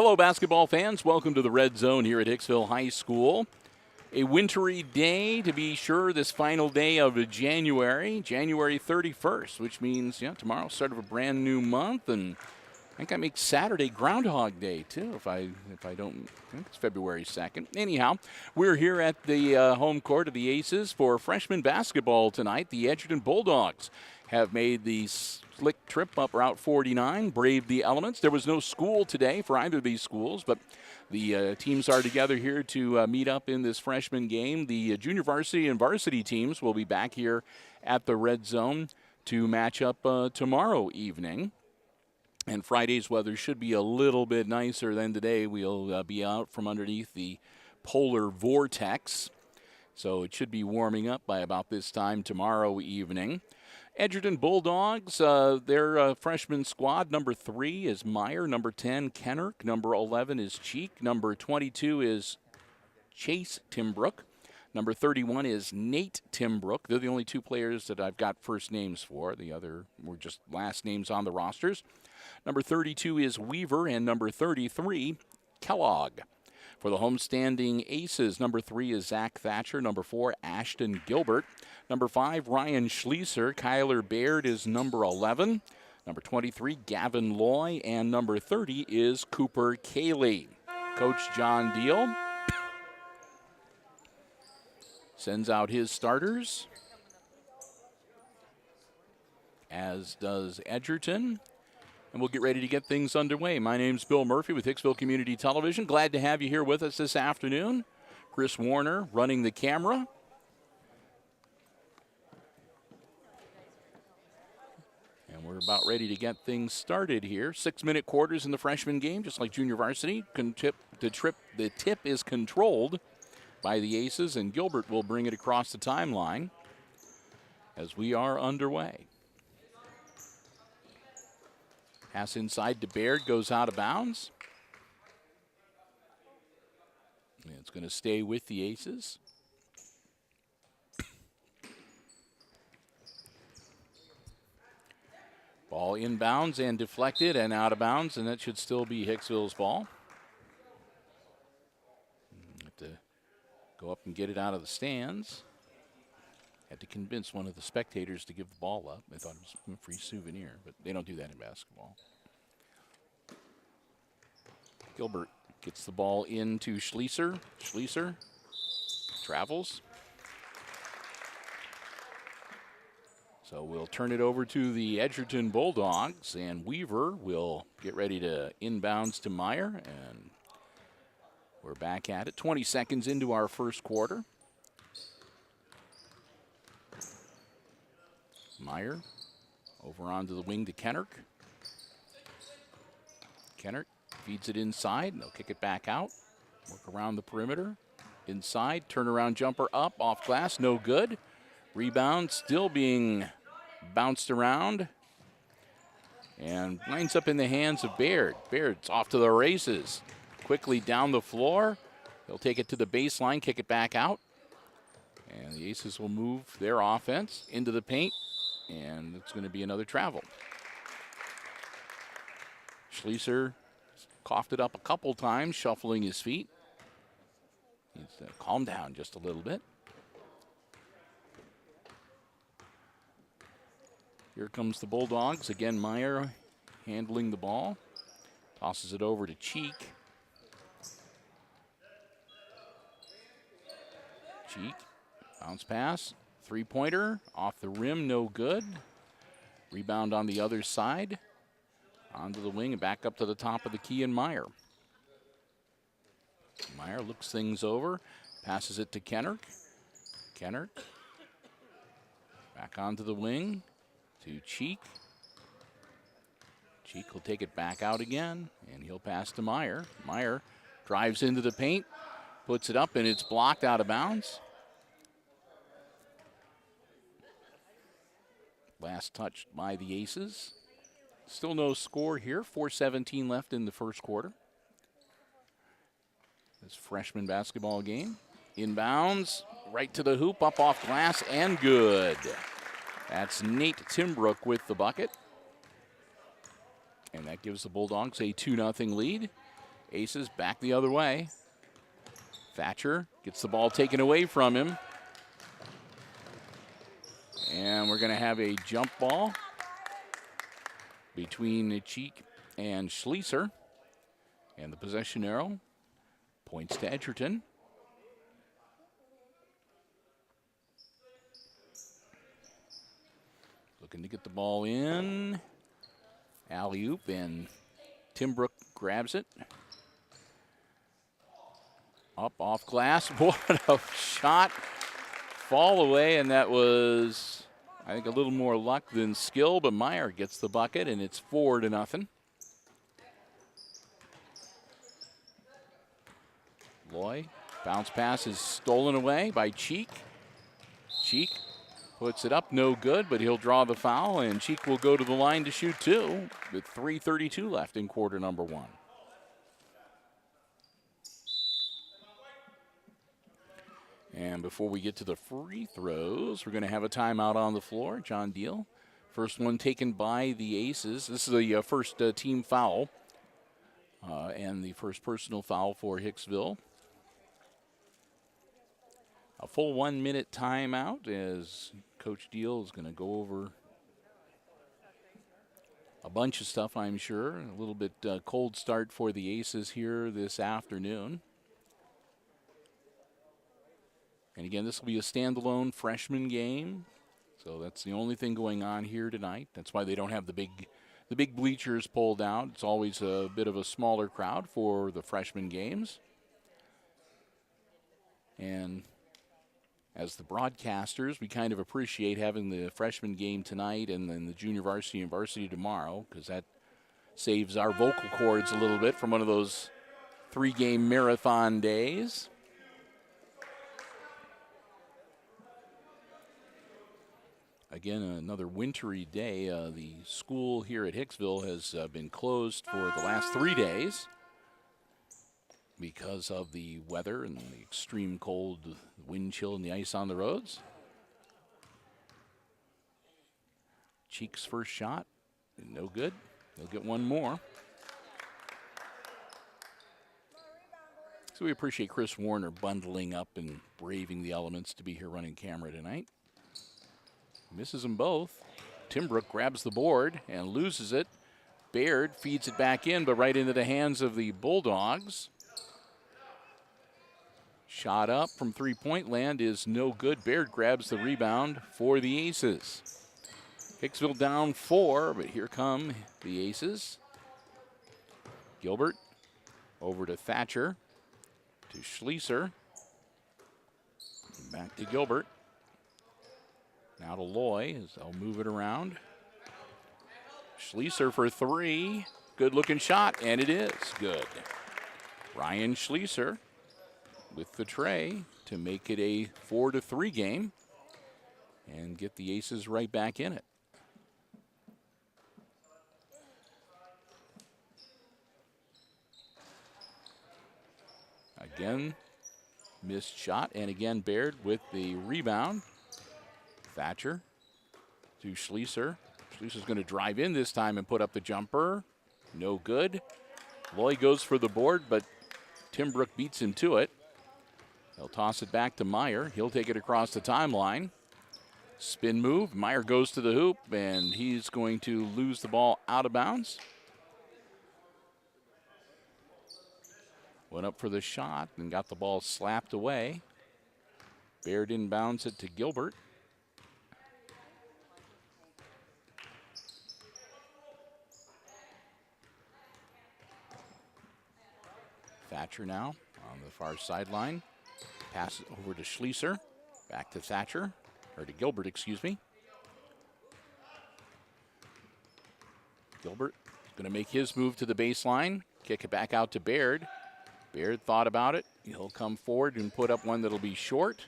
Hello, basketball fans. Welcome to the Red Zone here at Hicksville High School. A wintry day, to be sure, this final day of January 31st, which means, tomorrow, start of a brand new month, and I think that makes Saturday Groundhog Day, too, if I don't think it's February 2nd. Anyhow, we're here at the home court of the Aces for freshman basketball tonight. The Edgerton Bulldogs have made the slick trip up Route 49, braved the elements. There was no school today for either of these schools, but the teams are together here to meet up in this freshman game. The junior varsity and varsity teams will be back here at the Red Zone to match up tomorrow evening. And Friday's weather should be a little bit nicer than today. We'll be out from underneath the polar vortex, so it should be warming up by about this time tomorrow evening. Edgerton Bulldogs, their freshman squad, number 3 is Meyer, number 10, Kennerk, number 11 is Cheek, number 22 is Chase Timbrook, number 31 is Nate Timbrook. They're the only two players that I've got first names for. The other were just last names on the rosters. Number 32 is Weaver, and number 33, Kellogg. For the homestanding Aces, number 3 is Zach Thatcher, number 4, Ashton Gilbert, number 5, Ryan Schleiser, Kyler Baird is number 11, number 23, Gavin Loy, and number 30 is Cooper Cayley. Coach John Deal sends out his starters, as does Edgerton. And we'll get ready to get things underway. My name's Bill Murphy with Hicksville Community Television. Glad to have you here with us this afternoon. Chris Warner running the camera. And we're about ready to get things started here. 6-minute quarters in the freshman game, just like junior varsity. The tip is controlled by the Aces, and Gilbert will bring it across the timeline as we are underway. Pass inside to Baird, goes out of bounds. And it's going to stay with the Aces. Ball inbounds and deflected and out of bounds, and that should still be Hicksville's ball. Have to go up and get it out of the stands. Had to convince one of the spectators to give the ball up. They thought it was a free souvenir, but they don't do that in basketball. Gilbert gets the ball into Schleiser. Schleiser travels. So we'll turn it over to the Edgerton Bulldogs, and Weaver will get ready to inbounds to Meyer, and we're back at it. 20 seconds into our first quarter. Meyer over onto the wing to Kennerk. Kennerk feeds it inside. They'll kick it back out. Work around the perimeter. Inside, turnaround jumper up, off glass, no good. Rebound still being bounced around. And winds up in the hands of Baird. Baird's off to the races. Quickly down the floor. They'll take it to the baseline, kick it back out. And the Aces will move their offense into the paint. And it's going to be another travel. Schleiser coughed it up a couple times, shuffling his feet. Needs to calm down just a little bit. Here comes the Bulldogs. Again, Meyer handling the ball. Tosses it over to Cheek. Cheek, bounce pass. Three-pointer, off the rim, no good. Rebound on the other side. Onto the wing and back up to the top of the key, and Meyer. Meyer looks things over, passes it to Kennerk. Kennerk back onto the wing to Cheek. Cheek will take it back out again, and he'll pass to Meyer. Meyer drives into the paint, puts it up, and it's blocked out of bounds. Last touch by the Aces. Still no score here. 4:17 left in the first quarter. This freshman basketball game. Inbounds, right to the hoop, up off glass, and good. That's Nate Timbrook with the bucket. And that gives the Bulldogs a 2-0 lead. Aces back the other way. Thatcher gets the ball taken away from him. And we're going to have a jump ball between Cheek and Schleiser. And the possession arrow points to Edgerton. Looking to get the ball in. Alley-oop, and Timbrook grabs it. Up off glass. What a shot. Fall away, and that was, I think, a little more luck than skill, but Meyer gets the bucket, and it's 4-0. Loy, bounce pass is stolen away by Cheek. Cheek puts it up, no good, but he'll draw the foul, and Cheek will go to the line to shoot two with 3:32 left in quarter number one. And before we get to the free throws, we're going to have a timeout on the floor. John Deal, first one taken by the Aces. This is the first team foul and the first personal foul for Hicksville. A full 1 minute timeout as Coach Deal is going to go over a bunch of stuff, I'm sure. A little bit cold start for the Aces here this afternoon. And again, this will be a standalone freshman game. So that's the only thing going on here tonight. That's why they don't have the big bleachers pulled out. It's always a bit of a smaller crowd for the freshman games. And as the broadcasters, we kind of appreciate having the freshman game tonight and then the junior varsity and varsity tomorrow, because that saves our vocal cords a little bit from one of those 3-game marathon days. Again, another wintry day. The school here at Hicksville has been closed for the last 3 days because of the weather and the extreme cold, wind chill, and the ice on the roads. Cheek's first shot, no good. They'll get one more. So we appreciate Chris Warner bundling up and braving the elements to be here running camera tonight. Misses them both. Timbrook grabs the board and loses it. Baird feeds it back in, but right into the hands of the Bulldogs. Shot up from three-point land is no good. Baird grabs the rebound for the Aces. Hicksville down 4, but here come the Aces. Gilbert over to Thatcher, to Schleiser. Back to Gilbert. Now to Loy as they'll move it around. Schleiser for 3. Good-looking shot, and it is good. Ryan Schleiser with the tray to make it a 4-3 game and get the Aces right back in it. Again, missed shot, and again Baird with the rebound. Thatcher to Schleiser. Schleiser's going to drive in this time and put up the jumper. No good. Loy goes for the board, but Timbrook beats him to it. They'll toss it back to Meyer. He'll take it across the timeline. Spin move. Meyer goes to the hoop, and he's going to lose the ball out of bounds. Went up for the shot and got the ball slapped away. Baird inbounds it to Gilbert. Thatcher now on the far sideline. Pass it over to Schleiser. Back to Thatcher, or to Gilbert, excuse me. Gilbert going to make his move to the baseline. Kick it back out to Baird. Baird thought about it. He'll come forward and put up one that'll be short.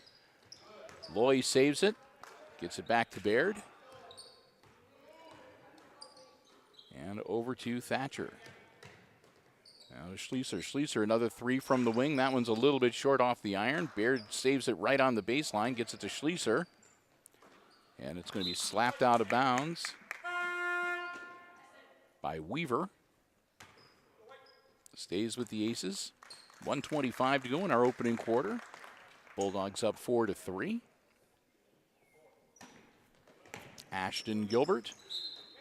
Loy saves it. Gets it back to Baird. And over to Thatcher. Now to Schleiser. Schleiser, another 3 from the wing. That one's a little bit short off the iron. Baird saves it right on the baseline, gets it to Schleiser. And it's going to be slapped out of bounds by Weaver. stays with the Aces. 1:25 to go in our opening quarter. Bulldogs up 4-3. Ashton Gilbert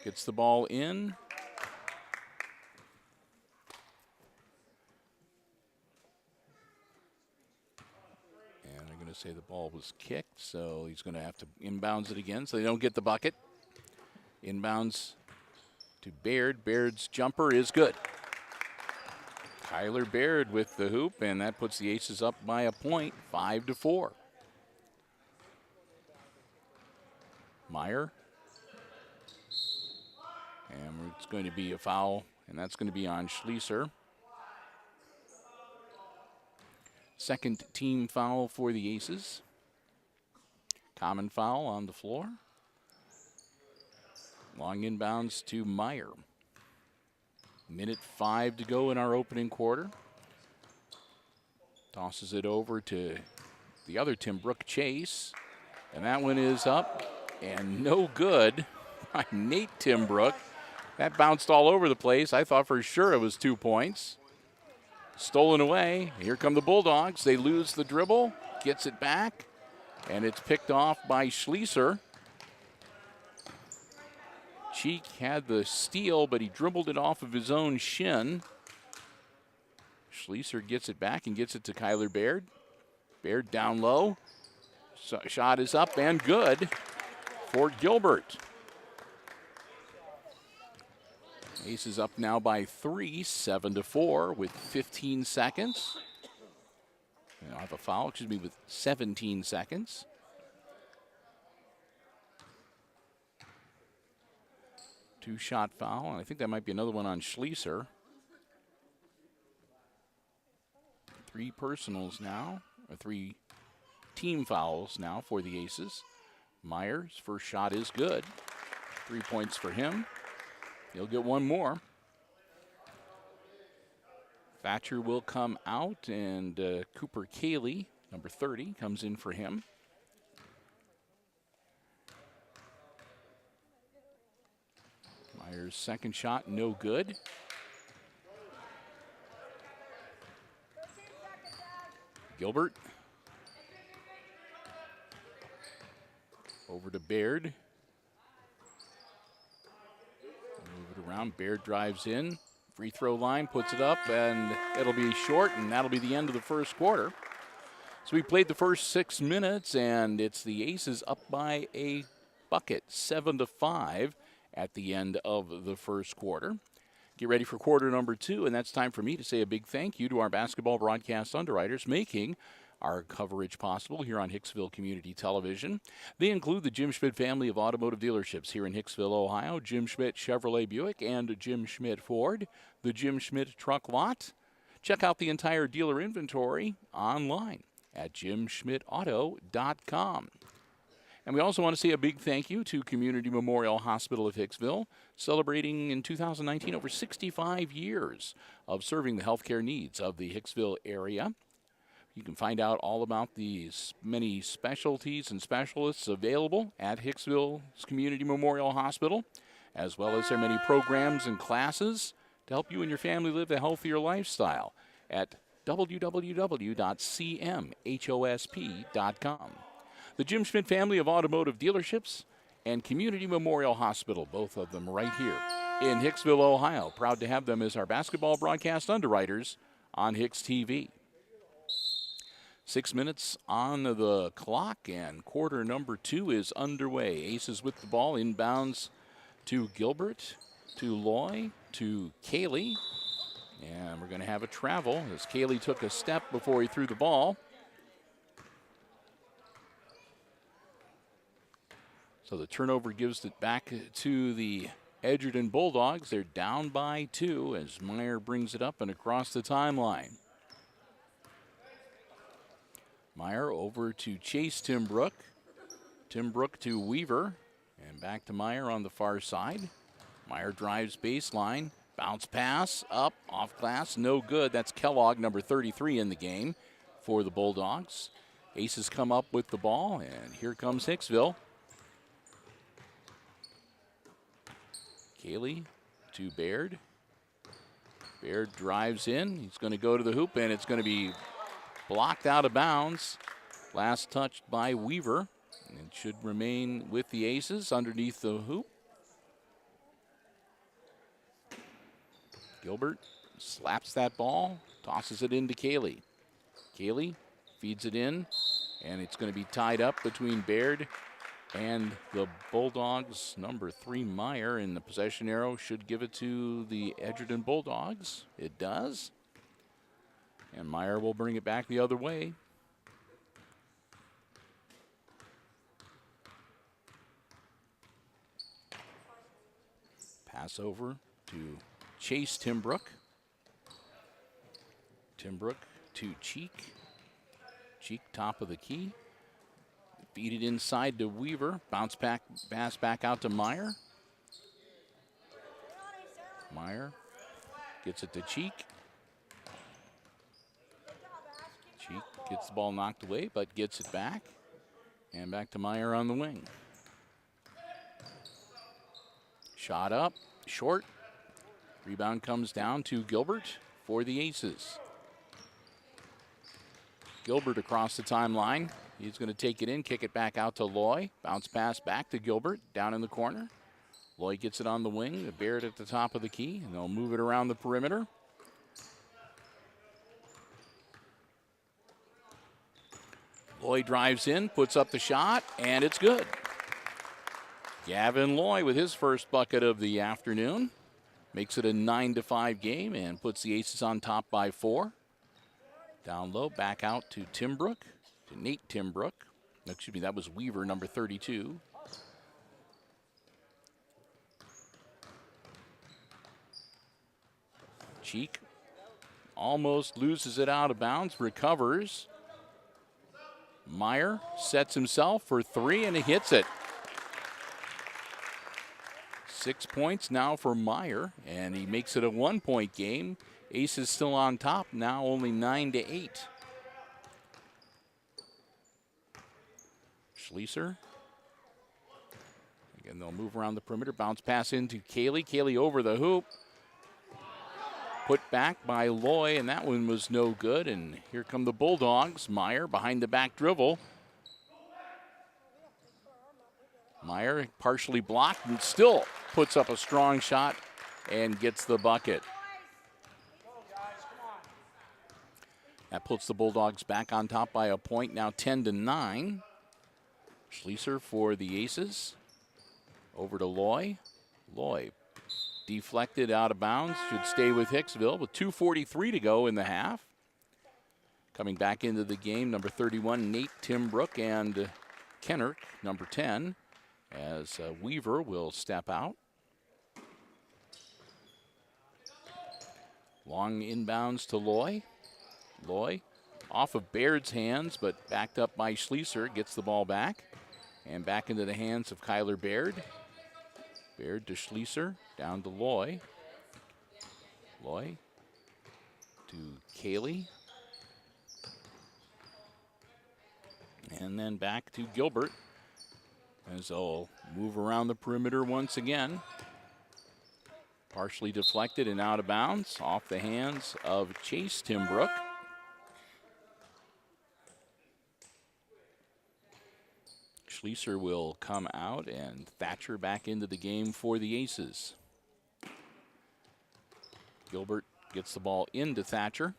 gets the ball in. And I'm going to say the ball was kicked, so he's going to have to inbounds it again so they don't get the bucket. Inbounds to Baird. Baird's jumper is good. Kyler Baird with the hoop, and that puts the Aces up by a point, 5-4. Meyer. And it's going to be a foul, and that's going to be on Schlieser. Second team foul for the Aces. Common foul on the floor. Long inbounds to Meyer. 1:05 to go in our opening quarter. Tosses it over to the other Timbrook, Chase. And that one is up and no good by Nate Timbrook. That bounced all over the place. I thought for sure it was 2 points. Stolen away. Here come the Bulldogs. They lose the dribble. Gets it back. And it's picked off by Schlieser. Cheek had the steal, but he dribbled it off of his own shin. Schlieser gets it back and gets it to Kyler Baird. Baird down low. So shot is up and good for Gilbert. Aces up now by 3, 7-4 with 15 seconds. I'll have a foul, with 17 seconds. Two-shot foul, and I think that might be another one on Schlieser. 3 personals now, or 3 team fouls now for the Aces. Myers' first shot is good. 3 points for him. He'll get one more. Thatcher will come out, and Cooper Cayley, number 30, comes in for him. Myers' second shot, no good. Gilbert. Over to Baird. Move it around. Baird drives in. Free throw line, puts it up, and it'll be short, and that'll be the end of the first quarter. So we played the first 6 minutes, and it's the Aces up by a bucket, 7-5 at the end of the first quarter. Get ready for quarter number 2, and that's time for me to say a big thank you to our basketball broadcast underwriters making our coverage possible here on Hicksville Community Television. They include the Jim Schmidt family of automotive dealerships here in Hicksville, Ohio, Jim Schmidt Chevrolet Buick and Jim Schmidt Ford, the Jim Schmidt Truck Lot. Check out the entire dealer inventory online at jimschmidtauto.com. And we also want to say a big thank you to Community Memorial Hospital of Hicksville, celebrating in 2019 over 65 years of serving the healthcare needs of the Hicksville area. You can find out all about these many specialties and specialists available at Hicksville's Community Memorial Hospital, as well as their many programs and classes to help you and your family live a healthier lifestyle at www.cmhosp.com. The Jim Schmidt family of automotive dealerships and Community Memorial Hospital, both of them right here in Hicksville, Ohio. Proud to have them as our basketball broadcast underwriters on HIX-TV. 6 minutes on the clock, and quarter number 2 is underway. Aces with the ball, inbounds to Gilbert, to Loy, to Cayley. And we're going to have a travel as Cayley took a step before he threw the ball. So the turnover gives it back to the Edgerton Bulldogs. They're down by 2 as Meyer brings it up and across the timeline. Meyer over to Chase Timbrook. Timbrook to Weaver. And back to Meyer on the far side. Meyer drives baseline. Bounce pass up, off glass, no good. That's Kellogg, number 33 in the game for the Bulldogs. Aces come up with the ball, and here comes Hicksville. Cayley to Baird. Baird drives in. He's going to go to the hoop, and it's going to be blocked out of bounds. Last touched by Weaver. It should remain with the Aces underneath the hoop. Gilbert slaps that ball, tosses it into Cayley. Cayley feeds it in, and it's going to be tied up between Baird and the Bulldogs. Number 3, Meyer, and the possession arrow should give it to the Edgerton Bulldogs. It does. And Meyer will bring it back the other way. Pass over to Chase Timbrook. Timbrook to Cheek. Cheek, top of the key. Feed it inside to Weaver. Pass back out to Meyer. Meyer gets it to Cheek. Cheek gets the ball knocked away, but gets it back. And back to Meyer on the wing. Shot up, short. Rebound comes down to Gilbert for the Aces. Gilbert across the timeline. He's going to take it in, kick it back out to Loy. Bounce pass back to Gilbert, down in the corner. Loy gets it on the wing. Baird at the top of the key, and they'll move it around the perimeter. Loy drives in, puts up the shot, and it's good. Gavin Loy with his first bucket of the afternoon. Makes it a 9-5 game and puts the Aces on top by 4. Down low, back out to Timbrook, to Nate Timbrook. Excuse me, that was Weaver, number 32. Cheek almost loses it out of bounds, recovers. Meyer sets himself for 3, and he hits it. 6 points now for Meyer, and he makes it a 1-point game. Aces still on top, now only 9-8. Schlieser. Again, they'll move around the perimeter. Bounce pass into Cayley. Cayley over the hoop. Put back by Loy, and that one was no good. And here come the Bulldogs. Meyer behind the back dribble. Meyer partially blocked and still puts up a strong shot and gets the bucket. That puts the Bulldogs back on top by a point, now 10-9. Schlieser for the Aces. Over to Loy. Loy deflected out of bounds, should stay with Hicksville with 2:43 to go in the half. Coming back into the game, number 31, Nate Timbrook, and Kennerk, number 10, as Weaver will step out. Long inbounds to Loy. Loy off of Baird's hands, but backed up by Schlieser, gets the ball back. And back into the hands of Kyler Baird. Baird to Schlieser, down to Loy. Loy to Cayley. And then back to Gilbert, as they'll move around the perimeter once again. Partially deflected and out of bounds, off the hands of Chase Timbrook. Schlieser will come out, and Thatcher back into the game for the Aces. Gilbert gets the ball into Thatcher.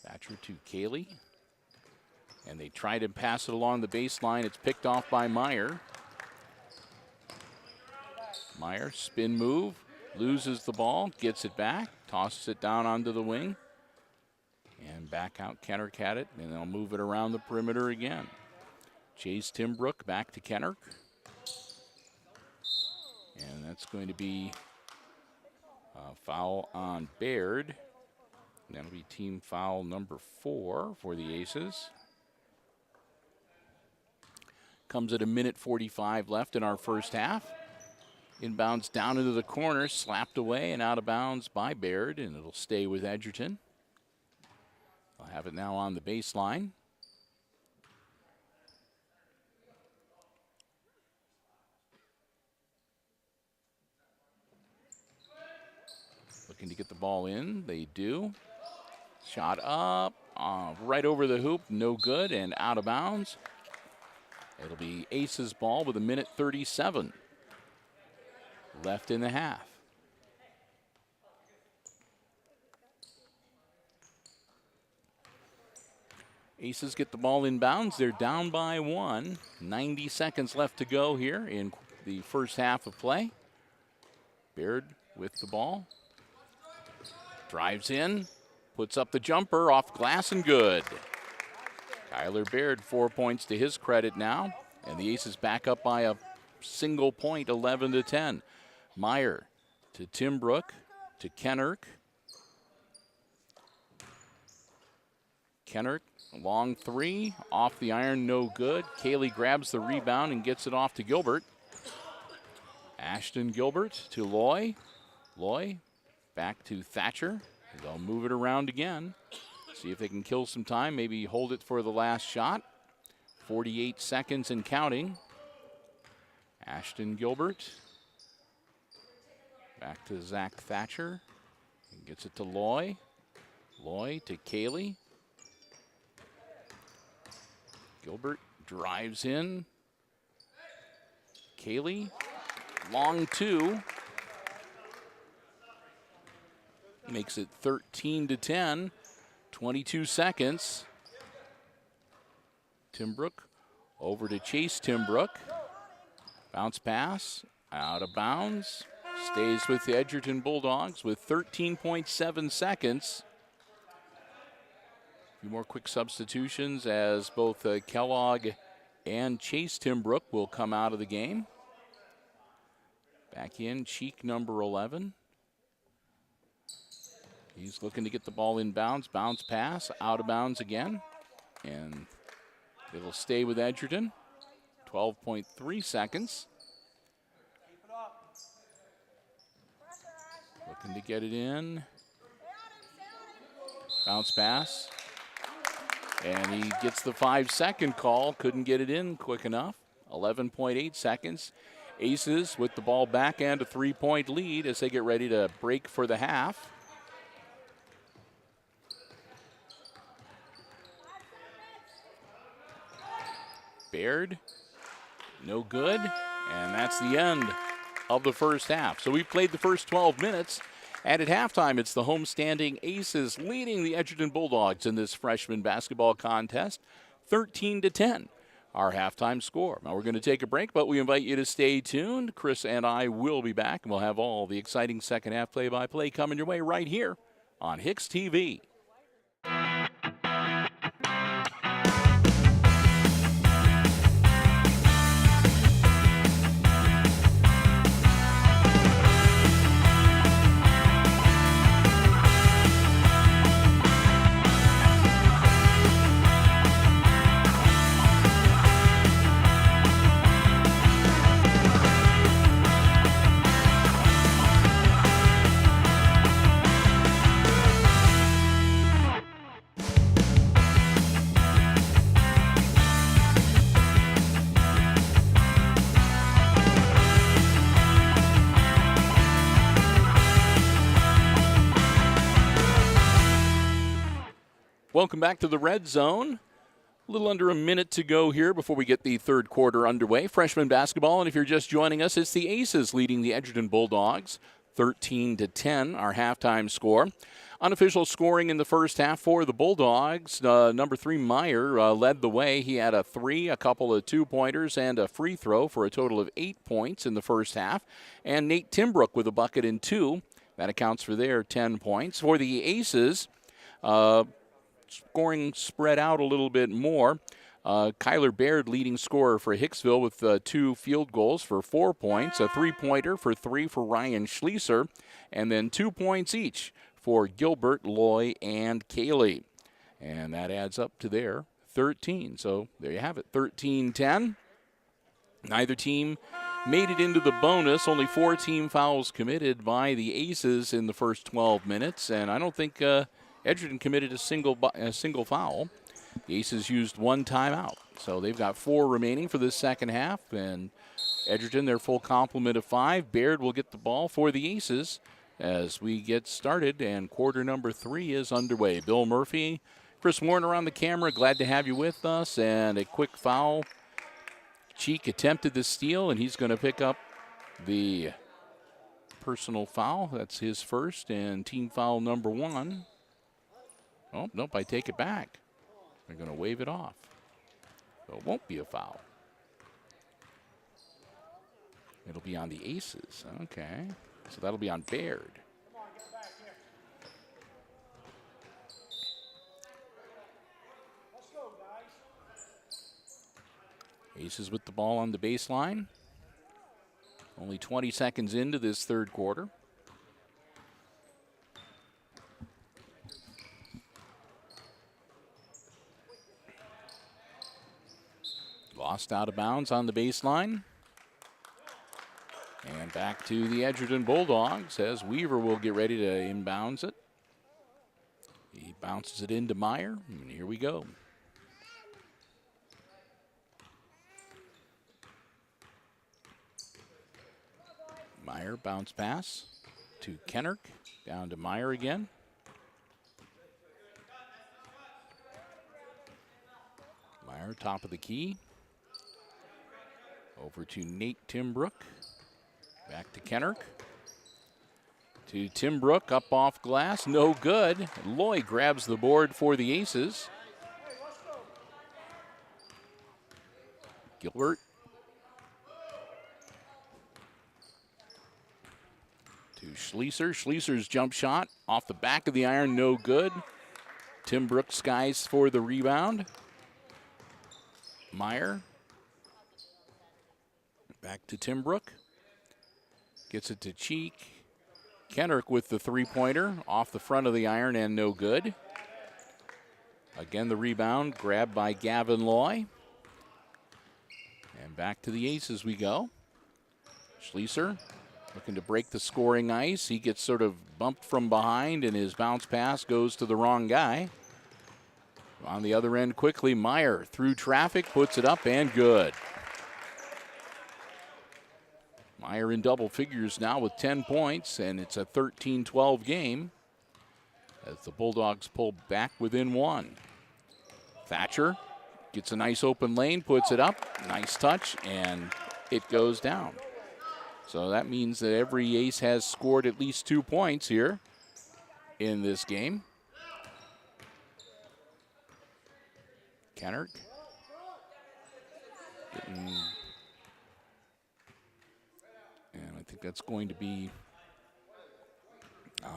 Thatcher to Cayley. And they try to pass it along the baseline. It's picked off by Meyer. Meyer, spin move, loses the ball, gets it back, tosses it down onto the wing. And back out, Kennerk had it, and they'll move it around the perimeter again. Chase Timbrook back to Kennerk. And that's going to be a foul on Baird. And that'll be team foul number 4 for the Aces. Comes at 1:45 left in our first half. Inbounds down into the corner, slapped away and out of bounds by Baird, and it'll stay with Edgerton. They'll have it now on the baseline. Looking to get the ball in. They do. Shot up, right over the hoop, no good, and out of bounds. It'll be Aces ball with 1:37 left in the half. Aces get the ball inbounds. They're down by 1. 90 seconds left to go here in the first half of play. Baird with the ball. Drives in. Puts up the jumper off glass and good. Kyler Baird, 4 points to his credit now. And the Aces back up by a single point, 11-10. Meyer to Timbrook to Kennerk. Kennerk, long three, off the iron, no good. Kaylee grabs the rebound and gets it off to Gilbert. Ashton Gilbert to Loy. Loy back to Thatcher. They'll move it around again. See if they can kill some time, maybe hold it for the last shot. 48 seconds and counting. Ashton Gilbert. Back to Zach Thatcher. He gets it to Loy. Loy to Kaylee. Gilbert drives in. Kaylee, long two. Makes it 13-10. 22 seconds. Timbrook over to Chase Timbrook. Bounce pass, out of bounds. Stays with the Edgerton Bulldogs with 13.7 seconds. A few more quick substitutions as both Kellogg and Chase Timbrook will come out of the game. Back in, Cheek, number 11. He's looking to get the ball in bounds. Bounce pass, out of bounds again. And it'll stay with Edgerton. 12.3 seconds. Looking to get it in. Bounce pass. And he gets the 5-second call. Couldn't get it in quick enough. 11.8 seconds. Aces with the ball back and a 3-point lead as they get ready to break for the half. Baird, no good, and that's the end of the first half. So we played the first 12 minutes, and at halftime, it's the homestanding Aces leading the Edgerton Bulldogs in this freshman basketball contest, 13-10, our halftime score. Now we're going to take a break, but we invite you to stay tuned. Chris and I will be back, and we'll have all the exciting second half play-by-play coming your way right here on HIX-TV. Welcome back to the Red Zone. A little under a minute to go here before we get the third quarter underway. Freshman basketball, and if you're just joining us, it's the Aces leading the Edgerton Bulldogs, 13-10, our halftime score. Unofficial scoring in the first half for the Bulldogs. Number 3, Meyer, led the way. He had a 3, a couple of 2-pointers, and a free throw for a total of 8 points in the first half. And Nate Timbrook with a bucket and 2. That accounts for their 10 points. For the Aces, scoring spread out a little bit more. Kyler Baird leading scorer for Hicksville with 2 field goals for 4 points, a 3-pointer for 3 for Ryan Schlieser, and then 2 points each for Gilbert, Loy, and Kaylee. And that adds up to their 13. So there you have it, 13-10. Neither team made it into the bonus. Only 4 team fouls committed by the Aces in the first 12 minutes, and I don't think Edgerton committed a single foul. The Aces used 1 timeout. So they've got 4 remaining for this second half. And Edgerton, their full complement of 5. Baird will get the ball for the Aces as we get started, and quarter number 3 is underway. Bill Murphy, Chris Warner on the camera. Glad to have you with us. And a quick foul. Cheek attempted the steal, and he's going to pick up the personal foul. That's his first, and team foul number 1. Oh, nope, I take it back. They're going to wave it off. So it won't be a foul. It'll be on the Aces. Okay. So that'll be on Baird. Aces with the ball on the baseline. Only 20 seconds into this third quarter. Lost out of bounds on the baseline. And back to the Edgerton Bulldogs as Weaver will get ready to inbounds it. He bounces it into Meyer, and here we go. Meyer bounce pass to Kennerk, down to Meyer again. Meyer top of the key. Over to Nate Timbrook. Back to Kennerk. To Timbrook, up off glass, no good. Loy grabs the board for the Aces. Gilbert. To Schlieser. Schlieser's jump shot off the back of the iron, no good. Timbrook skies for the rebound. Meyer. Back to Timbrook. Gets it to Cheek. Kennerk with the three-pointer off the front of the iron and no good. Again, the rebound grabbed by Gavin Loy. And back to the Aces we go. Schlieser looking to break the scoring ice. He gets sort of bumped from behind, and his bounce pass goes to the wrong guy. On the other end quickly, Meyer through traffic, puts it up, and good. Meyer in double figures now with 10 points, and it's a 13-12 game as the Bulldogs pull back within 1. Thatcher gets a nice open lane, puts it up, nice touch, and it goes down. So that means that every ace has scored at least 2 points here in this game. Kennerk getting, and I think that's going to be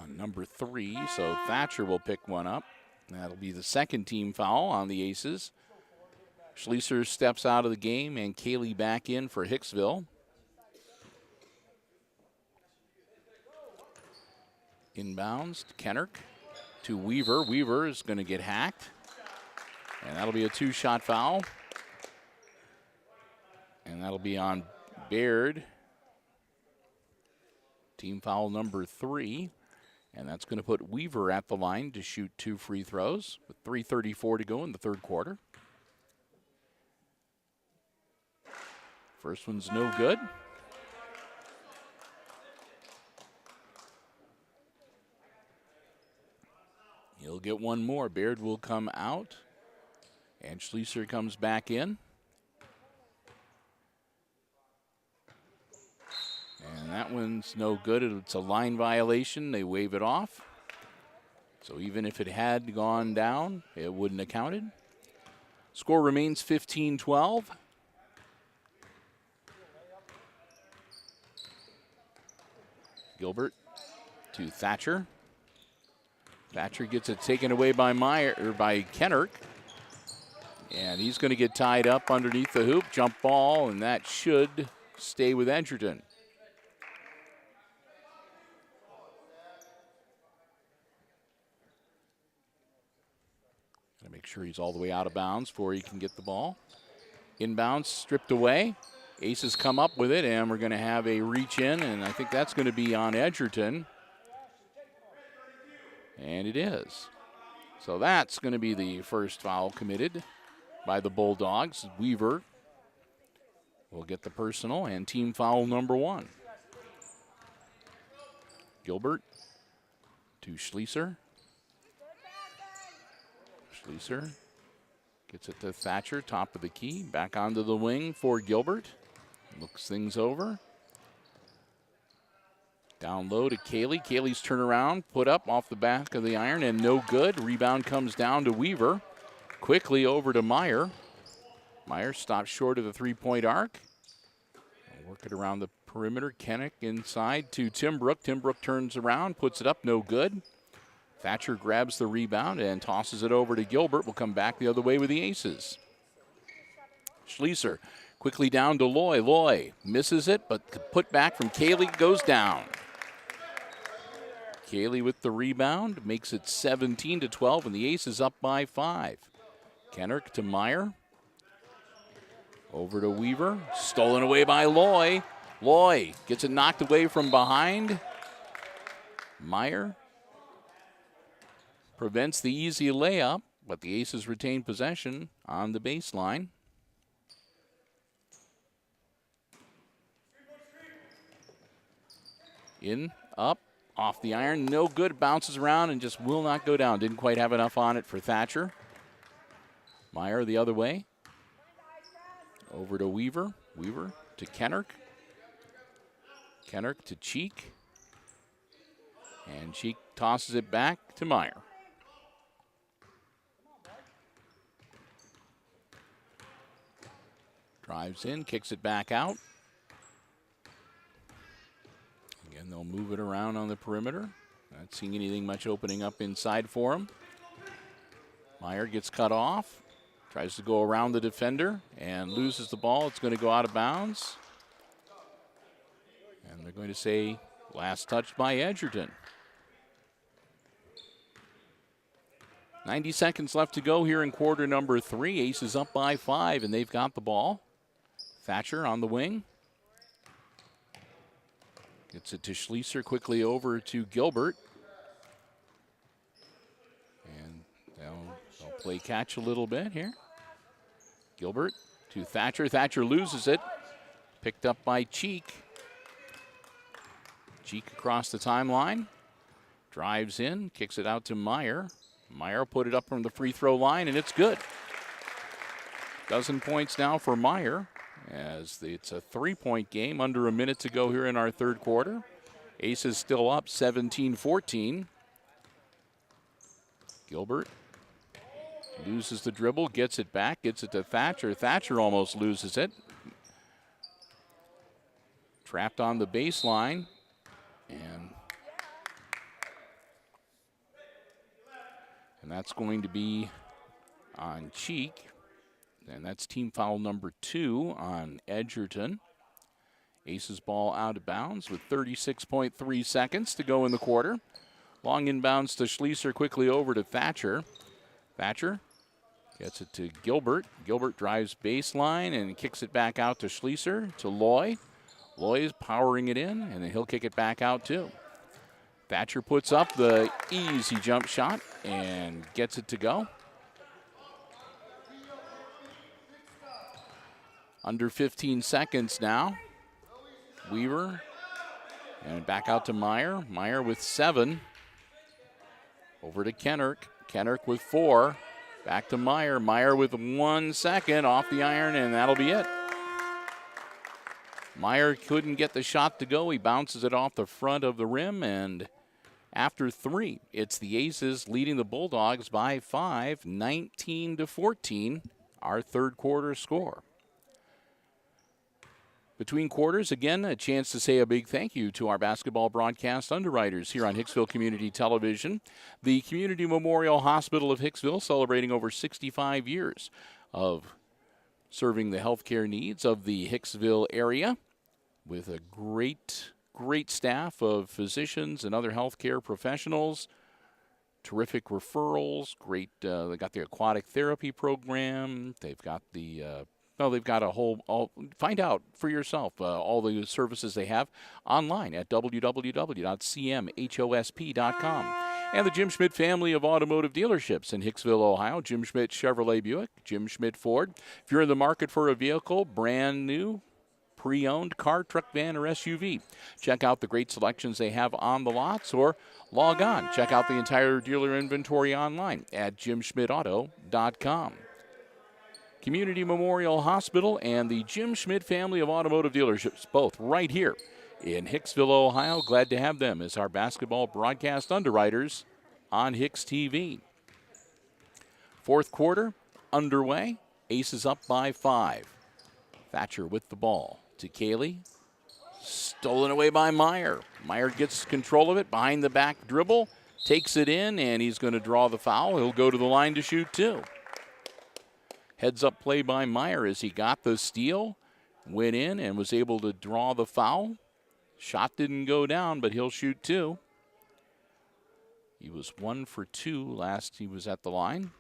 number 3. So Thatcher will pick one up. That'll be the second team foul on the Aces. Schlieser steps out of the game, and Cayley back in for Hicksville. Inbounds, Kennerk to Weaver. Weaver is going to get hacked. And that'll be a 2-shot foul. And that'll be on Baird. Team foul number 3. And that's going to put Weaver at the line to shoot 2 free throws with 3:34 to go in the third quarter. First one's no good. He'll get one more. Baird will come out. And Schlieser comes back in. And that one's no good. It's a line violation. They wave it off. So even if it had gone down, it wouldn't have counted. Score remains 15-12. Gilbert to Thatcher. Thatcher gets it taken away by by Kennerk. And he's going to get tied up underneath the hoop. Jump ball, and that should stay with Edgerton. Got to make sure he's all the way out of bounds before he can get the ball. Inbounds, stripped away. Aces come up with it, and we're going to have a reach in, and I think that's going to be on Edgerton. And it is. So that's going to be the first foul committed by the Bulldogs. Weaver will get the personal and team foul number 1. Gilbert to Schlieser. Schlieser gets it to Thatcher, top of the key. Back onto the wing for Gilbert. Looks things over. Down low to Cayley. Cayley's turnaround, put up off the back of the iron, and no good. Rebound comes down to Weaver. Quickly over to Meyer. Meyer stops short of the three-point arc. Work it around the perimeter. Kennick inside to Timbrook. Timbrook turns around, puts it up, no good. Thatcher grabs the rebound and tosses it over to Gilbert. Will come back the other way with the aces. Schlieser quickly down to Loy. Loy misses it, but put back from Cayley goes down. Cayley with the rebound makes it 17-12, and the Aces up by 5. Kennick to Meyer. Over to Weaver. Stolen away by Loy. Loy gets it knocked away from behind. Meyer prevents the easy layup, but the Aces retain possession on the baseline. In, up, off the iron, no good. Bounces around and just will not go down. Didn't quite have enough on it for Thatcher. Meyer the other way. Over to Weaver. Weaver to Kennick. Kennick to Cheek. And Cheek tosses it back to Meyer. Drives in, kicks it back out. Again, they'll move it around on the perimeter. Not seeing anything much opening up inside for him. Meyer gets cut off. Tries to go around the defender and loses the ball. It's going to go out of bounds. And they're going to say last touch by Edgerton. 90 seconds left to go here in quarter number 3. Aces up by 5, and they've got the ball. Thatcher on the wing. Gets it to Schlieser, quickly over to Gilbert. And they'll play catch a little bit here. Gilbert to Thatcher. Thatcher loses it. Picked up by Cheek. Cheek across the timeline. Drives in, kicks it out to Meyer. Meyer put it up from the free throw line, and it's good. Dozen points now for Meyer, as it's a 3-point game, under a minute to go here in our third quarter. Aces still up 17-14. Gilbert loses the dribble, gets it back, gets it to Thatcher. Thatcher almost loses it. Trapped on the baseline. And that's going to be on Cheek. And that's team foul number 2 on Edgerton. Aces ball out of bounds with 36.3 seconds to go in the quarter. Long inbounds to Schlieser, quickly over to Thatcher. Thatcher gets it to Gilbert. Gilbert drives baseline and kicks it back out to Schlieser, to Loy. Loy is powering it in, and then he'll kick it back out too. Thatcher puts up the easy jump shot and gets it to go. Under 15 seconds now. Weaver, and back out to Meyer. Meyer with 7. Over to Kennick. Kennick with 4. Back to Meyer. Meyer with 1 second off the iron, and that'll be it. Meyer couldn't get the shot to go. He bounces it off the front of the rim, and after 3, it's the Aces leading the Bulldogs by 5, 19-14, our third quarter score. Between quarters, again, a chance to say a big thank you to our basketball broadcast underwriters here on Hicksville Community Television. The Community Memorial Hospital of Hicksville, celebrating over 65 years of serving the healthcare needs of the Hicksville area with a great staff of physicians and other healthcare professionals. Terrific referrals, great. They got the aquatic therapy program. They've got they've got a whole. Find out for yourself all the services they have online at www.cmhosp.com. And the Jim Schmidt family of automotive dealerships in Hicksville, Ohio. Jim Schmidt Chevrolet Buick, Jim Schmidt Ford. If you're in the market for a vehicle, brand new, pre-owned car, truck, van, or SUV. Check out the great selections they have on the lots or log on. Check out the entire dealer inventory online at jimschmidtauto.com. Community Memorial Hospital and the Jim Schmidt family of automotive dealerships, both right here in Hicksville, Ohio. Glad to have them as our basketball broadcast underwriters on HIX-TV. Fourth quarter underway. Aces up by 5. Thatcher with the ball to Cayley. Stolen away by Meyer. Meyer gets control of it behind the back dribble, takes it in, and he's going to draw the foul. He'll go to the line to shoot 2. Heads up play by Meyer as he got the steal, went in and was able to draw the foul. Shot didn't go down, but he'll shoot 2. He was 1 for 2 last he was at the line.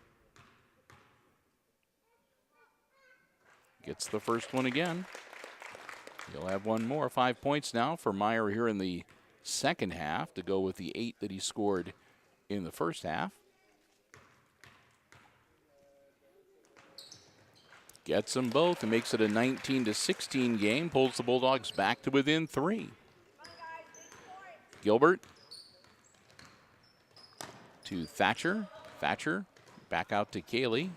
Gets the first one again. He'll have one more. 5 points now for Meyer here in the second half to go with the 8 that he scored in the first half. Gets them both and makes it a 19-16 game. Pulls the Bulldogs back to within 3. Gilbert to Thatcher. Thatcher back out to Cayley.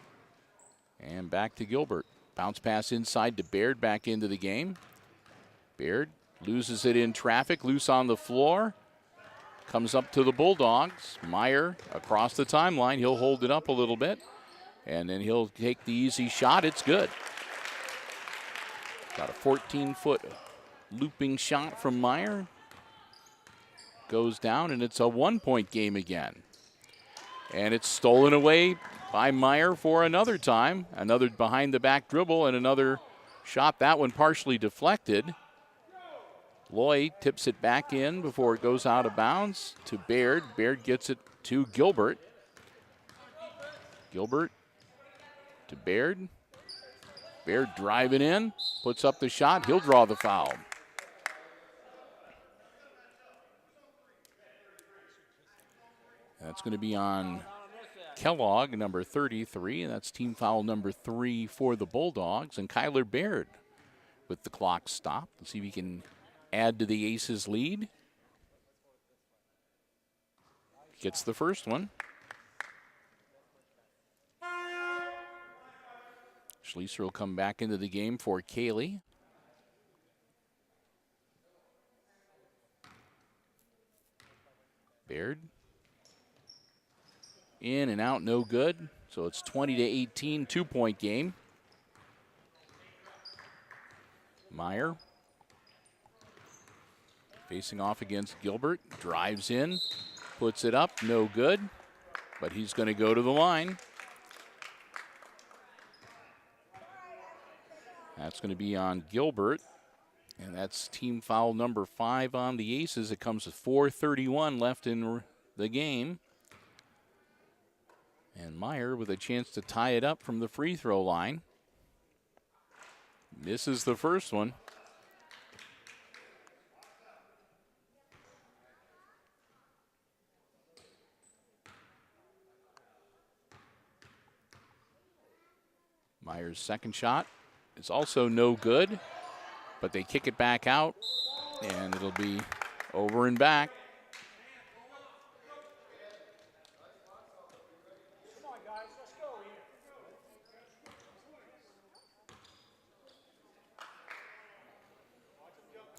And back to Gilbert. Bounce pass inside to Baird, back into the game. Baird loses it in traffic, loose on the floor. Comes up to the Bulldogs. Meyer across the timeline. He'll hold it up a little bit. And then he'll take the easy shot. It's good. Got a 14-foot looping shot from Meyer. Goes down, and it's a 1-point game again. And it's stolen away by Meyer for another time. Another behind-the-back dribble and another shot. That one partially deflected. Loy tips it back in before it goes out of bounds to Baird. Baird gets it to Gilbert. Gilbert to Baird. Baird driving in, puts up the shot. He'll draw the foul. That's going to be on Kellogg, number 33, and that's team foul number 3 for the Bulldogs. And Kyler Baird with the clock stopped. Let's see if he can add to the Aces' lead. Gets the first one. Schlieser will come back into the game for Cayley. Baird. In and out, no good. So it's 20-18, 2-point game. Meyer facing off against Gilbert. Drives in, puts it up, no good. But he's going to go to the line. That's going to be on Gilbert. And that's team foul number 5 on the Aces. It comes with 4:31 left in the game. And Meyer with a chance to tie it up from the free throw line. Misses the first one. Meyer's second shot is also no good, but they kick it back out, and it'll be over and back.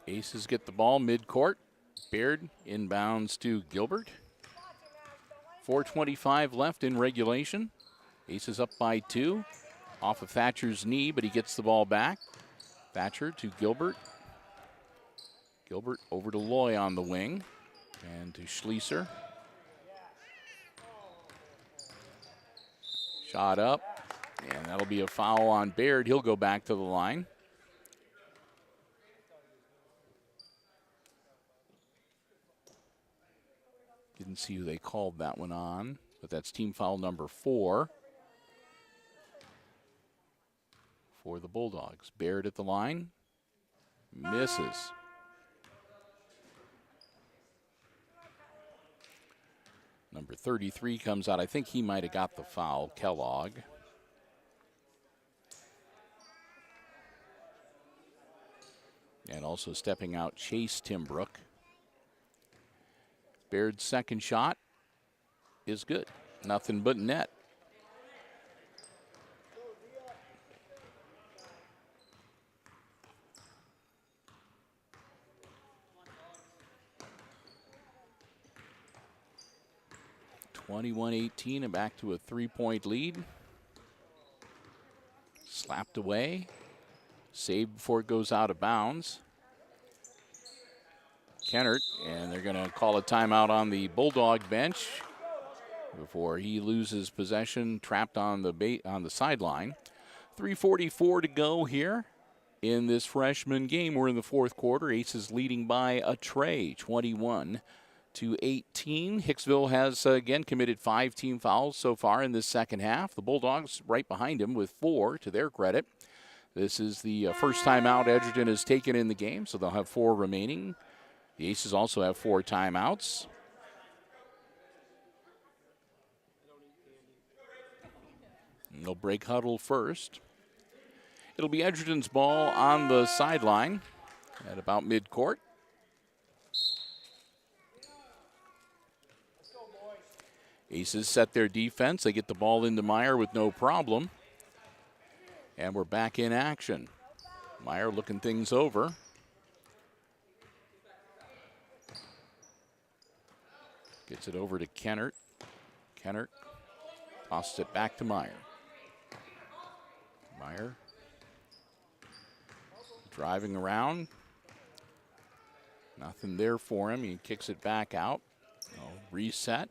Aces get the ball midcourt. Baird inbounds to Gilbert. 4:25 left in regulation. Aces up by 2. Off of Thatcher's knee, but he gets the ball back. Thatcher to Gilbert. Gilbert over to Loy on the wing. And to Schlieser. Shot up. And that'll be a foul on Baird. He'll go back to the line. Didn't see who they called that one on, but that's team foul number 4 for the Bulldogs. Baird at the line. Misses. Number 33 comes out. I think he might have got the foul, Kellogg. And also stepping out, Chase Timbrook. Baird's second shot is good. Nothing but net. (21-18) and back to a 3-point lead. Slapped away. Saved before it goes out of bounds. Kennert, and they're going to call a timeout on the Bulldog bench before he loses possession, trapped on the sideline. 3:44 to go here in this freshman game. We're in the fourth quarter. Aces leading by a tray, 21-18. Hicksville has again committed 5 team fouls so far in this second half. The Bulldogs right behind him with 4 to their credit. This is the first timeout Edgerton has taken in the game, so they'll have 4 remaining. The Aces also have 4 timeouts. And they'll break huddle first. It'll be Edgerton's ball on the sideline at about midcourt. Aces set their defense. They get the ball into Meyer with no problem. And we're back in action. Meyer looking things over. Gets it over to Kennert. Kennert tosses it back to Meyer. Meyer driving around. Nothing there for him. He kicks it back out. Reset.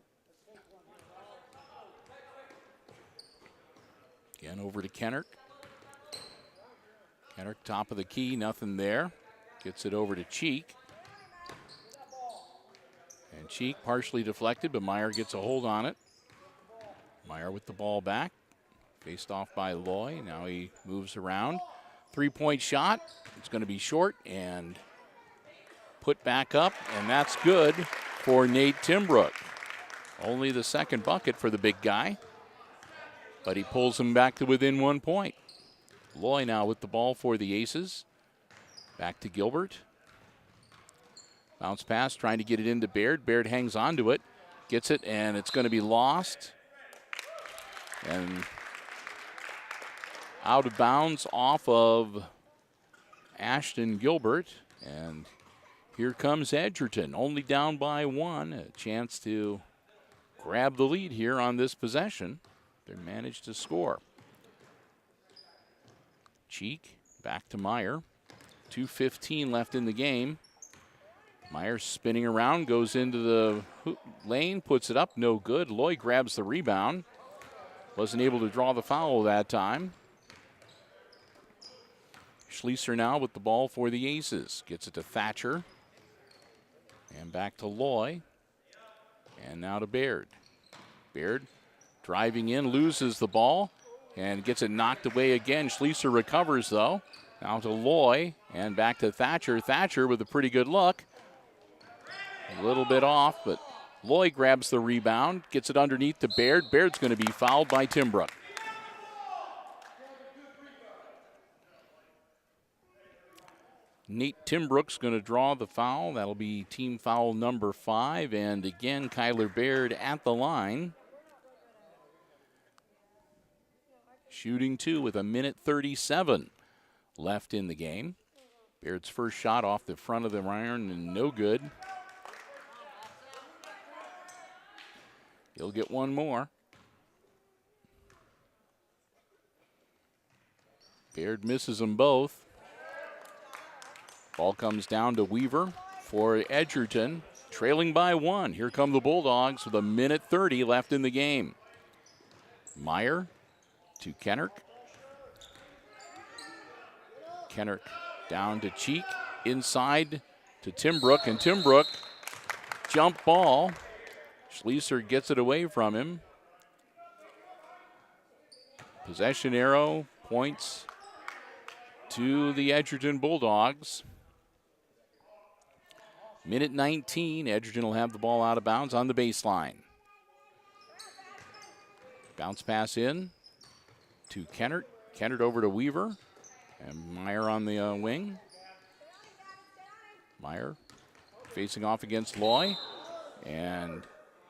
Again over to Kennert. Kennert top of the key. Nothing there. Gets it over to Cheek. And Cheek partially deflected, but Meyer gets a hold on it. Meyer with the ball back. Faced off by Loy. Now he moves around. 3-point shot. It's going to be short and put back up, and that's good for Nate Timbrook. Only the second bucket for the big guy, but he pulls him back to within 1 point. Loy now with the ball for the Aces. Back to Gilbert. Bounce pass, trying to get it into Baird. Baird hangs on to it, gets it, and it's going to be lost. And out of bounds off of Ashton Gilbert. And here comes Edgerton, only down by 1. A chance to grab the lead here on this possession. They managed to score. Cheek back to Meyer. 2:15 left in the game. Meyer spinning around, goes into the lane, puts it up, no good. Loy grabs the rebound. Wasn't able to draw the foul that time. Schlieser now with the ball for the Aces. Gets it to Thatcher. And back to Loy. And now to Baird. Baird driving in, loses the ball, and gets it knocked away again. Schlieser recovers, though. Now to Loy, and back to Thatcher. Thatcher with a pretty good look. A little bit off, but Loy grabs the rebound, gets it underneath to Baird. Baird's going to be fouled by Timbrook. Nate Timbrook's going to draw the foul. That'll be team foul number 5. And again, Kyler Baird at the line. Shooting 2 with 1:37 left in the game. Baird's first shot off the front of the iron and no good. He'll get one more. Baird misses them both. Ball comes down to Weaver for Edgerton, trailing by 1. Here come the Bulldogs with 1:30 left in the game. Meyer to Kennert. Kennert down to Cheek, inside to Timbrook, and Timbrook jump ball. Schlieser gets it away from him. Possession arrow points to the Edgerton Bulldogs. 1:19, Edgerton will have the ball out of bounds on the baseline. Bounce pass in to Kennert. Kennert over to Weaver. And Meyer on the wing. Meyer facing off against Loy, and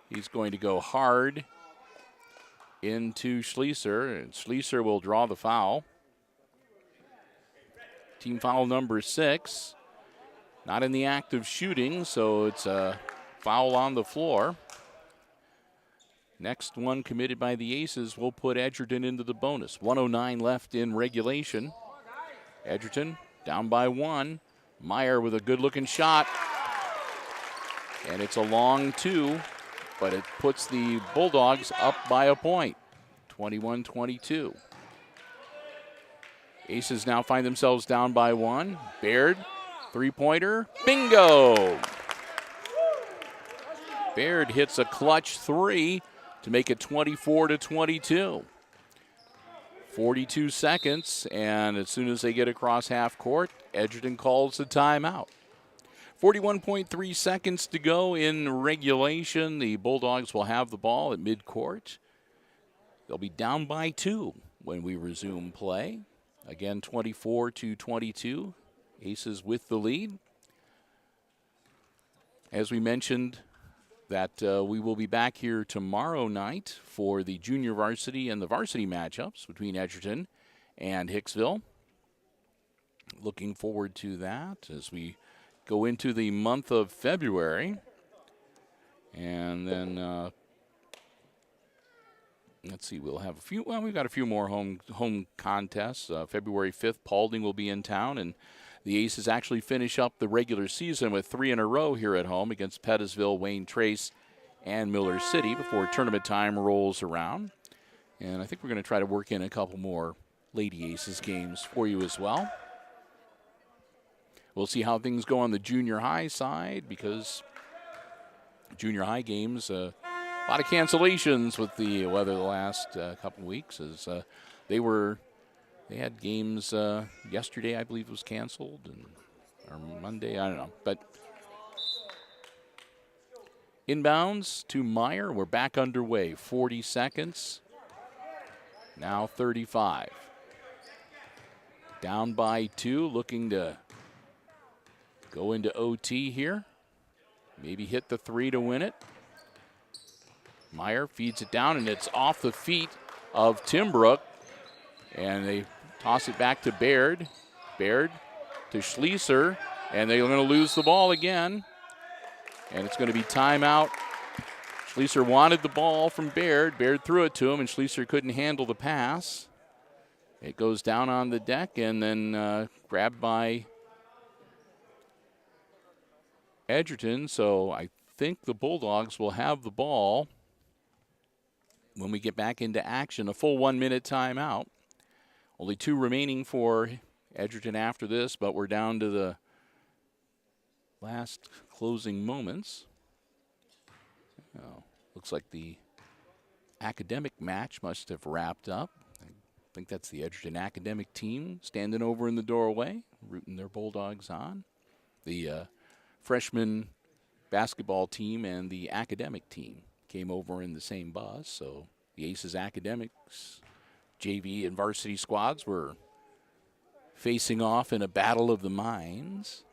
he's going to go hard into Schlieser, and Schlieser will draw the foul. Team foul number 6. Not in the act of shooting, so it's a foul on the floor. Next one committed by the Aces will put Edgerton into the bonus. 1:09 left in regulation. Edgerton down by 1. Meyer with a good-looking shot. And it's a long 2, but it puts the Bulldogs up by a point, 21-22. Aces now find themselves down by 1. Baird, three-pointer, bingo! Baird hits a clutch 3 to make it 24-22. 42 seconds, and as soon as they get across half court, Edgerton calls the timeout. 41.3 seconds to go in regulation. The Bulldogs will have the ball at midcourt. They'll be down by 2 when we resume play. Again, 24-22. Aces with the lead. As we mentioned, that we will be back here tomorrow night for the junior varsity and the varsity matchups between Edgerton and Hicksville. Looking forward to that as we go into the month of February. And then, let's see, we'll have a few, well, we've got a few more home contests. February 5th, Paulding will be in town, and the Aces actually finish up the regular season with 3 in a row here at home against Pettisville, Wayne Trace, and Miller City before tournament time rolls around. And I think we're going to try to work in a couple more Lady Aces games for you as well. We'll see how things go on the junior high side, because junior high games, a lot of cancellations with the weather the last couple of weeks, as they had games yesterday, I believe, was canceled, or Monday, I don't know. But inbounds to Meyer. We're back underway. 40 seconds. Now 35. Down by 2, looking to go into OT here. Maybe hit the 3 to win it. Meyer feeds it down, and it's off the feet of Timbrook. And they toss it back to Baird. Baird to Schlieser. And they're going to lose the ball again. And it's going to be timeout. Schlieser wanted the ball from Baird. Baird threw it to him, and Schlieser couldn't handle the pass. It goes down on the deck and then grabbed by Edgerton. So I think the Bulldogs will have the ball when we get back into action. A full 1-minute timeout. Only 2 remaining for Edgerton after this, but we're down to the last closing moments. Oh, looks like the academic match must have wrapped up. I think that's the Edgerton academic team standing over in the doorway, rooting their Bulldogs on. The freshman basketball team and the academic team came over in the same bus, so the Aces academics, JV and varsity squads were facing off in a battle of the minds.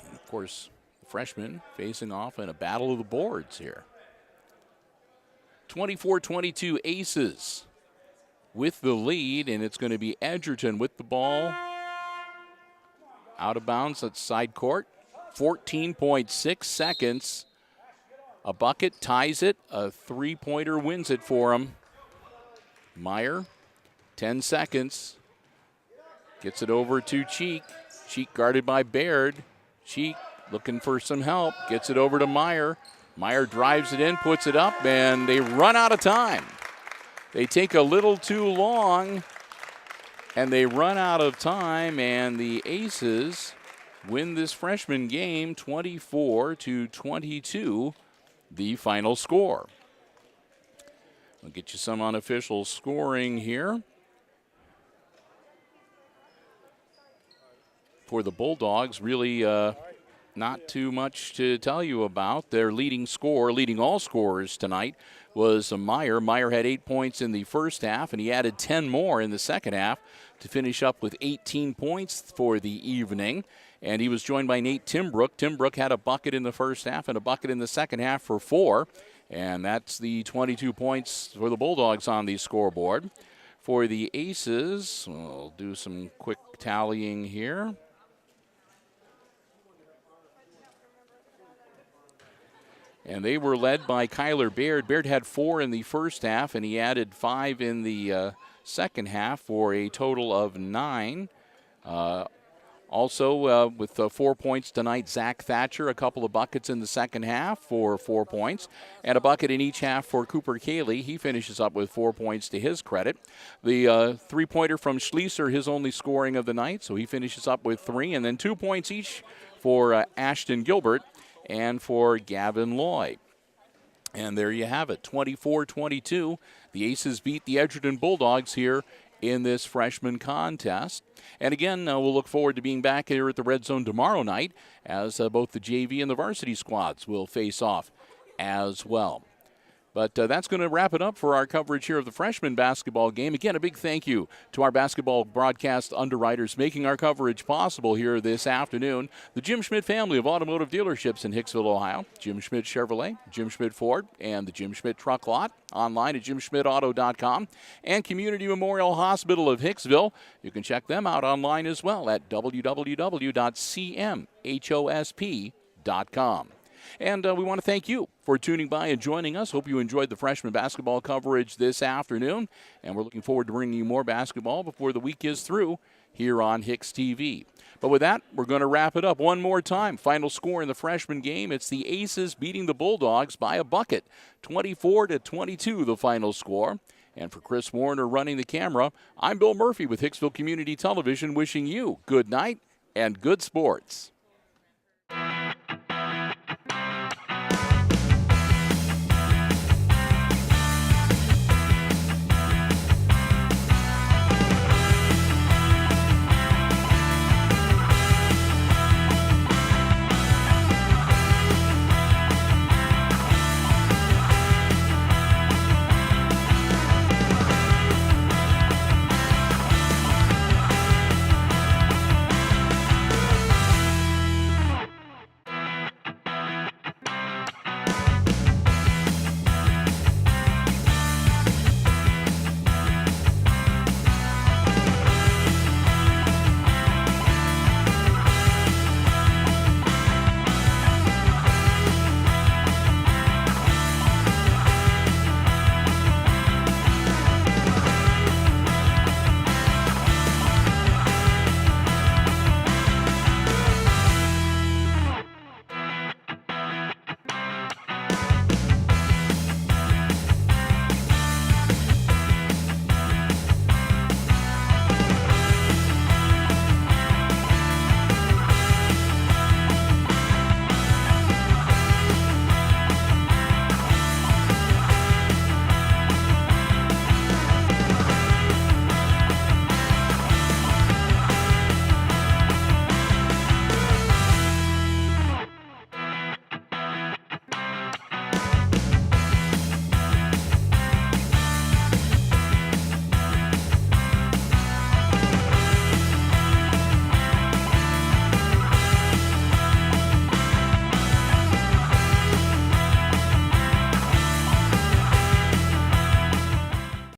And of course, the freshmen facing off in a battle of the boards here. 24-22 Aces with the lead, and it's going to be Edgerton with the ball. Out of bounds at side court. 14.6 seconds. A bucket ties it. A three-pointer wins it for him. Meyer, 10 seconds. Gets it over to Cheek. Cheek guarded by Baird. Cheek looking for some help. Gets it over to Meyer. Meyer drives it in, puts it up, and they run out of time. They take a little too long, and they run out of time, and the Aces win this freshman game 24-22, the final score. I'll get you some unofficial scoring here. For the Bulldogs, really not too much to tell you about. Their leading all scorers tonight was Meyer. Meyer had 8 points in the first half, and he added 10 more in the second half to finish up with 18 points for the evening. And he was joined by Nate Timbrook. Timbrook had a bucket in the first half and a bucket in the second half for 4. And that's the 22 points for the Bulldogs on the scoreboard. For the Aces, we'll do some quick tallying here. And they were led by Kyler Baird. Baird had 4 in the first half, and he added 5 in the second half for a total of 9. Also, with 4 points tonight, Zach Thatcher, a couple of buckets in the second half for 4 points, and a bucket in each half for Cooper Cayley. He finishes up with 4 points to his credit. The three-pointer from Schlieser, his only scoring of the night, so he finishes up with 3, and then 2 points each for Ashton Gilbert and for Gavin Loy. And there you have it, 24-22. The Aces beat the Edgerton Bulldogs here in this freshman contest. And again, we'll look forward to being back here at the Red Zone tomorrow night as both the JV and the varsity squads will face off as well. But that's going to wrap it up for our coverage here of the freshman basketball game. Again, a big thank you to our basketball broadcast underwriters making our coverage possible here this afternoon. The Jim Schmidt family of automotive dealerships in Hicksville, Ohio. Jim Schmidt Chevrolet, Jim Schmidt Ford, and the Jim Schmidt Truck Lot. Online at jimschmidtauto.com. And Community Memorial Hospital of Hicksville. You can check them out online as well at www.cmhosp.com. And we want to thank you for tuning by and joining us. Hope you enjoyed the freshman basketball coverage this afternoon. And we're looking forward to bringing you more basketball before the week is through here on HIX-TV. But with that, we're going to wrap it up one more time. Final score in the freshman game, it's the Aces beating the Bulldogs by a bucket. 24-22 the final score. And for Chris Warner running the camera, I'm Bill Murphy with Hicksville Community Television wishing you good night and good sports.